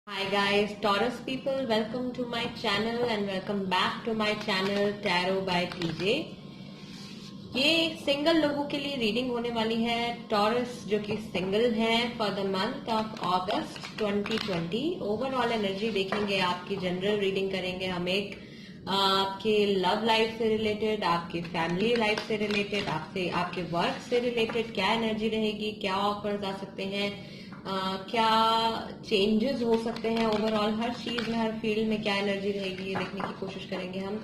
Hi guys, Taurus people, welcome to my channel and welcome back to my channel Tarot by TJ। ये single लोगों के लिए reading होने वाली है। टॉरस जो कि सिंगल हैं for the month of August 2020। Overall energy देखेंगे, आपकी जनरल रीडिंग करेंगे हम एक आपके लव लाइफ से रिलेटेड, आपकी फैमिली लाइफ से रिलेटेड, आपके वर्क से रिलेटेड क्या एनर्जी रहेगी, क्या ऑफर्स आ सकते हैं, क्या चेंजेस हो सकते हैं, ओवरऑल हर चीज में हर फील्ड में क्या एनर्जी रहेगी ये देखने की कोशिश करेंगे हम।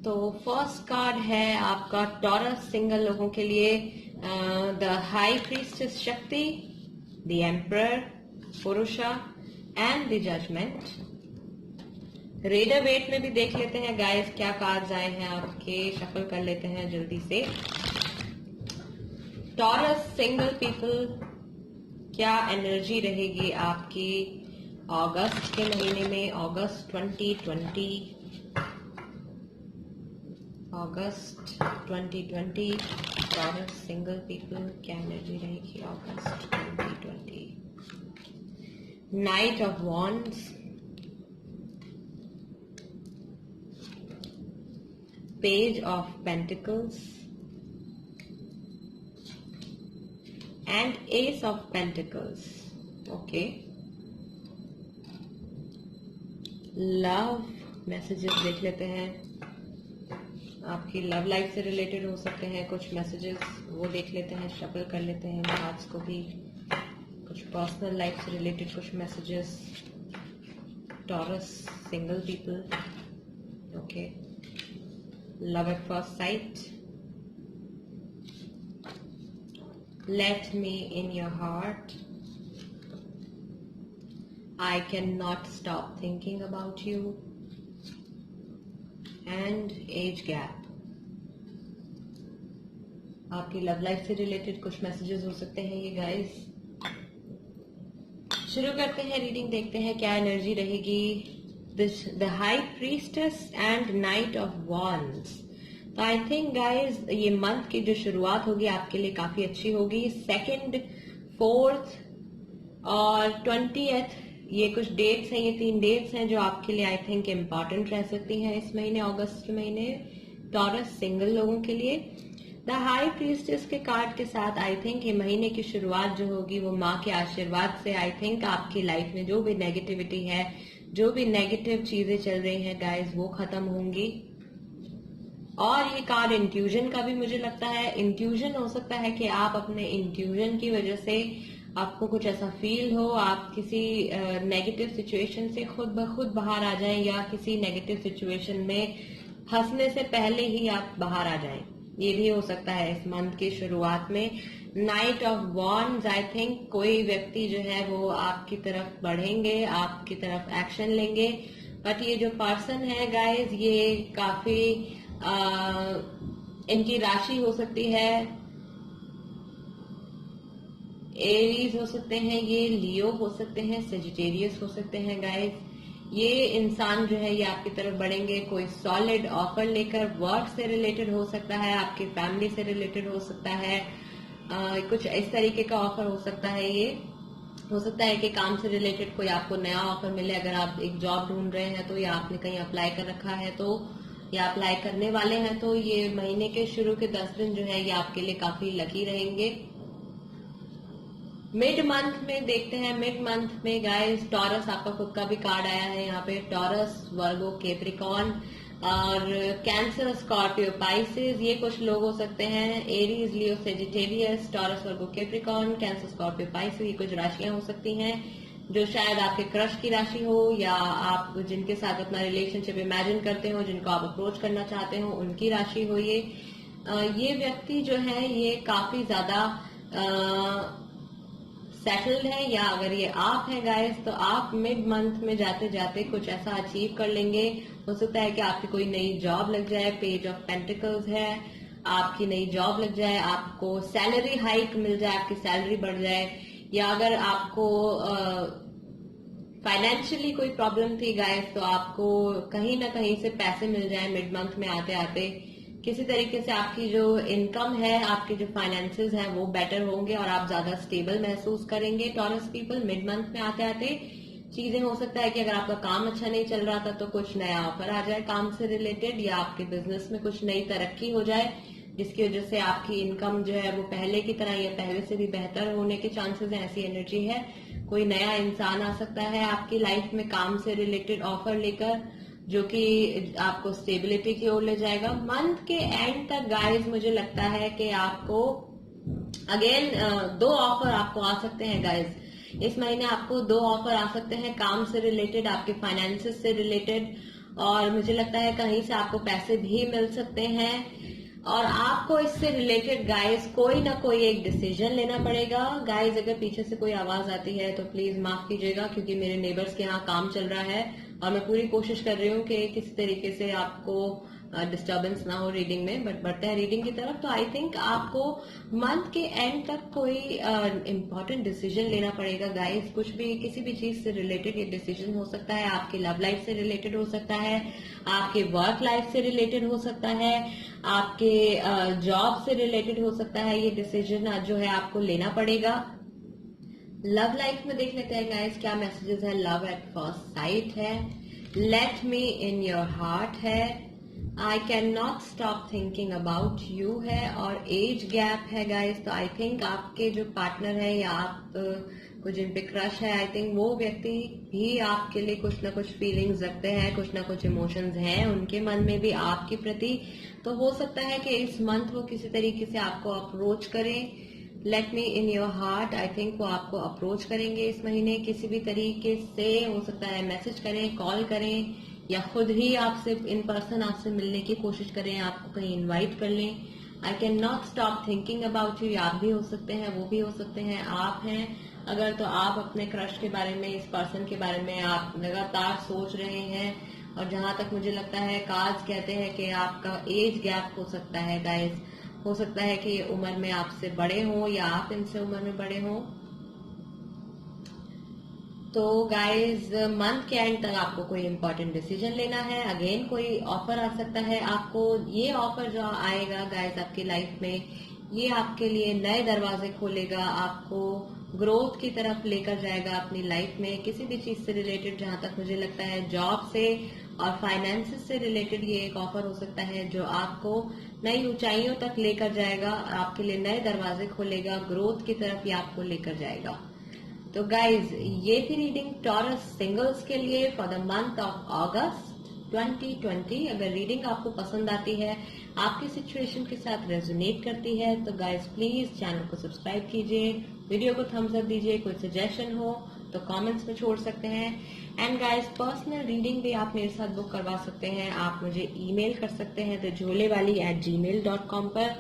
तो फर्स्ट कार्ड है आपका टॉरस सिंगल लोगों के लिए the high priestess Shakti, the emperor Purusha and the judgement. Rider Waite में भी देख लेते हैं गाइस क्या कार्ड्स आए हैं आपके, शफल कर लेते हैं जल्दी से। टॉरस सिंगल पीपल, क्या एनर्जी रहेगी आपकी अगस्त के महीने में, अगस्त 2020, अगस्त 2020। टॉरस सिंगल पीपल क्या एनर्जी रहेगी अगस्त 2020। Night of wands, page of pentacles and S of pentacles. Okay, love messages देख लेते हैं, आपकी लव लाइफ से रिलेटेड हो सकते हैं कुछ मैसेजेस, वो देख लेते हैं, शफल कर लेते हैं कार्ड्स को भी। कुछ पर्सनल लाइफ से रिलेटेड कुछ messages, taurus single people. Okay, love at first site, let me in your heart, I cannot stop thinking about you, and age gap। आपकी लव लाइफ से रिलेटेड कुछ मैसेजेस हो सकते हैं ये गाइस। शुरू करते हैं रीडिंग, देखते हैं क्या एनर्जी रहेगी। The high priestess and night of wands. तो आई थिंक गाइज ये मंथ की जो शुरुआत होगी आपके लिए काफी अच्छी होगी। 2nd, 4th और 20th, ये कुछ डेट्स हैं, ये 3 डेट्स हैं जो आपके लिए आई थिंक इम्पॉर्टेंट रह सकती हैं इस महीने, अगस्त के महीने, टॉरस सिंगल लोगों के लिए। द हाई प्रीस्टेस के कार्ड के साथ आई थिंक ये महीने की शुरुआत जो होगी वो माँ के आशीर्वाद से आई थिंक आपकी लाइफ में जो भी नेगेटिविटी है, जो भी नेगेटिव चीजें चल रही हैं गाइज, वो खत्म होंगी। और ये कार्ड इंट्यूजन का भी मुझे लगता है। इंट्यूजन हो सकता है कि आप अपने इंट्यूजन की वजह से आपको कुछ ऐसा फील हो, आप किसी नेगेटिव सिचुएशन से खुद ब खुद बाहर आ जाएं, या किसी नेगेटिव सिचुएशन में फंसने से पहले ही आप बाहर आ जाएं, ये भी हो सकता है इस मंथ की शुरुआत में। Night of wands, I think कोई व्यक्ति जो है वो आपकी तरफ बढ़ेंगे, आपकी तरफ एक्शन लेंगे। बट ये जो पर्सन है गाइज, ये काफी इनकी राशि हो सकती है एरीज हो सकते हैं, ये लियो हो सकते हैं, सेजिटेरियस हो सकते हैं गाइस। ये इंसान जो है ये आपकी तरफ बढ़ेंगे कोई सॉलिड ऑफर लेकर, वर्क से रिलेटेड हो सकता है, आपकी फैमिली से रिलेटेड हो सकता है, कुछ इस तरीके का ऑफर हो सकता है। ये हो सकता है कि काम से रिलेटेड कोई आपको नया ऑफर मिले, अगर आप एक जॉब ढूंढ रहे हैं तो, या आपने कहीं अप्लाई कर रखा है तो, या अप्लाई करने वाले हैं तो, ये महीने के शुरू के 10 दिन जो है ये आपके लिए काफी लकी रहेंगे। मिड मंथ में देखते हैं, मिड मंथ में गाइस टॉरस, आपका खुद का भी कार्ड आया है यहाँ पे, टॉरस, वर्गो, कैप्रिकॉर्न और कैंसर, स्कॉर्पियो, पाइसेस, ये कुछ लोग हो सकते हैं। एरीज, लियो, सेजिटेरियस, टॉरस, वर्गो, कैप्रिकॉर्न, कैंसर, स्कॉर्पियो, पाइसेस, ये कुछ राशियां हो सकती हैं जो शायद आपके क्रश की राशि हो, या आप जिनके साथ अपना रिलेशनशिप इमेजिन करते हो, जिनको आप अप्रोच करना चाहते हो, उनकी राशि हो ये व्यक्ति जो है ये काफी ज्यादा सेटल्ड है, या अगर ये आप हैं गाइस तो आप मिड मंथ में जाते जाते कुछ ऐसा अचीव कर लेंगे। हो सकता है कि आपकी कोई नई जॉब लग जाए, पेज ऑफ पेंटिकल्स है, आपकी नई जॉब लग जाए, आपको सैलरी हाइक मिल जाए, आपकी सैलरी बढ़ जाए, या अगर आपको फाइनेंशियली कोई प्रॉब्लम थी गाइस तो आपको कहीं ना कहीं से पैसे मिल जाए मिड मंथ में आते आते। किसी तरीके से आपकी जो इनकम है, आपके जो फाइनेंसेस हैं वो बेटर होंगे और आप ज्यादा स्टेबल महसूस करेंगे टॉरस पीपल मिड मंथ में आते आते। चीजें हो सकता है कि अगर आपका काम अच्छा नहीं चल रहा था तो कुछ नया ऑफर आ जाए काम से रिलेटेड, या आपके बिजनेस में कुछ नई तरक्की हो जाए जिसकी वजह से आपकी इनकम जो है वो पहले की तरह या पहले से भी बेहतर होने के चांसेस हैं, ऐसी एनर्जी है। कोई नया इंसान आ सकता है आपकी लाइफ में काम से रिलेटेड ऑफर लेकर, जो कि आपको स्टेबिलिटी की ओर ले जाएगा। मंथ के एंड तक गाइस मुझे लगता है कि आपको अगेन 2 ऑफर आपको आ सकते हैं गाइस। इस महीने आपको 2 ऑफर आ सकते हैं काम से रिलेटेड, आपके फाइनेंसेस से रिलेटेड, और मुझे लगता है कहीं से आपको पैसे भी मिल सकते हैं। और आपको इससे रिलेटेड गाइस कोई ना कोई एक डिसीजन लेना पड़ेगा। गाइस अगर पीछे से कोई आवाज आती है तो प्लीज माफ कीजिएगा, क्योंकि मेरे नेबर्स के यहाँ काम चल रहा है और मैं पूरी कोशिश कर रही हूँ कि किसी तरीके से आपको डिस्टर्बेंस ना हो रीडिंग में। बट बढ़ते हैं रीडिंग की तरफ। तो आई थिंक आपको मंथ के एंड तक कोई इम्पोर्टेंट डिसीजन लेना पड़ेगा गाइस। कुछ भी किसी भी चीज से रिलेटेड ये डिसीजन हो सकता है, आपकी लव लाइफ से रिलेटेड हो सकता है, आपके वर्क लाइफ से रिलेटेड हो सकता है, आपके जॉब से रिलेटेड हो सकता है। ये डिसीजन जो है आपको लेना पड़ेगा। लव लाइफ में देख लेते हैं गाइस क्या मैसेजेस है। लव एट फर्स्ट साइट है, let me in your heart है, I can not stop thinking about you है, और एज गैप है गाइस। तो आई थिंक आपके जो पार्टनर है या आप को जिन पे क्रश है, आई थिंक वो व्यक्ति भी आपके लिए कुछ ना कुछ फीलिंग्स रखते हैं, कुछ ना कुछ इमोशंस हैं उनके मन में भी आपके प्रति। तो हो सकता है कि इस मंथ वो किसी तरीके से आपको अप्रोच करें। Late me in your heart, I think वो आपको अप्रोच करेंगे इस महीने किसी भी तरीके से। हो सकता है मैसेज करें, कॉल करें, या खुद ही आपसे इन पर्सन आपसे मिलने की कोशिश करें, आपको कहीं इनवाइट कर लें। आई can not stop thinking about you, आप भी हो सकते हैं, वो भी हो सकते हैं, आप हैं अगर तो आप अपने क्रश के बारे में, इस पर्सन के बारे में आप लगातार सोच रहे हैं। और जहां तक मुझे लगता है कार्ड्स कहते हैं कि आपका एज गैप हो सकता है गाइस। हो सकता है कि ये उम्र में आपसे बड़े हों या आप इनसे उम्र में बड़े हों। तो गाइज मंथ के एंड तक आपको कोई इंपॉर्टेंट डिसीजन लेना है। अगेन कोई ऑफर आ सकता है आपको। ये ऑफर जो आएगा गाइज आपकी लाइफ में, ये आपके लिए नए दरवाजे खोलेगा, आपको ग्रोथ की तरफ लेकर जाएगा अपनी लाइफ में। किसी भी चीज से रिलेटेड, जहां तक मुझे लगता है जॉब से और फाइनेंसेस से रिलेटेड ये एक ऑफर हो सकता है जो आपको नई ऊंचाइयों तक लेकर जाएगा, आपके लिए नए दरवाजे खोलेगा, ग्रोथ की तरफ ये आपको लेकर जाएगा। तो गाइज ये थी रीडिंग टॉरस सिंगल्स के लिए फॉर द मंथ ऑफ अगस्त 2020। अगर रीडिंग आपको पसंद आती है, आपकी सिचुएशन के साथ रेजोनेट करती है, तो गाइज प्लीज चैनल को सब्सक्राइब कीजिए, वीडियो को थम्स अप दीजिए। कोई सजेशन हो तो कमेंट्स में छोड़ सकते हैं। एंड गाइज पर्सनल रीडिंग भी आप मेरे साथ बुक करवा सकते हैं। आप मुझे ईमेल कर सकते हैं thejholewaali@gmail.com पर।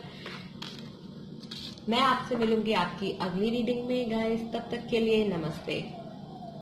मैं आपसे मिलूंगी आपकी अगली रीडिंग में गाइस। तब तक के लिए नमस्ते।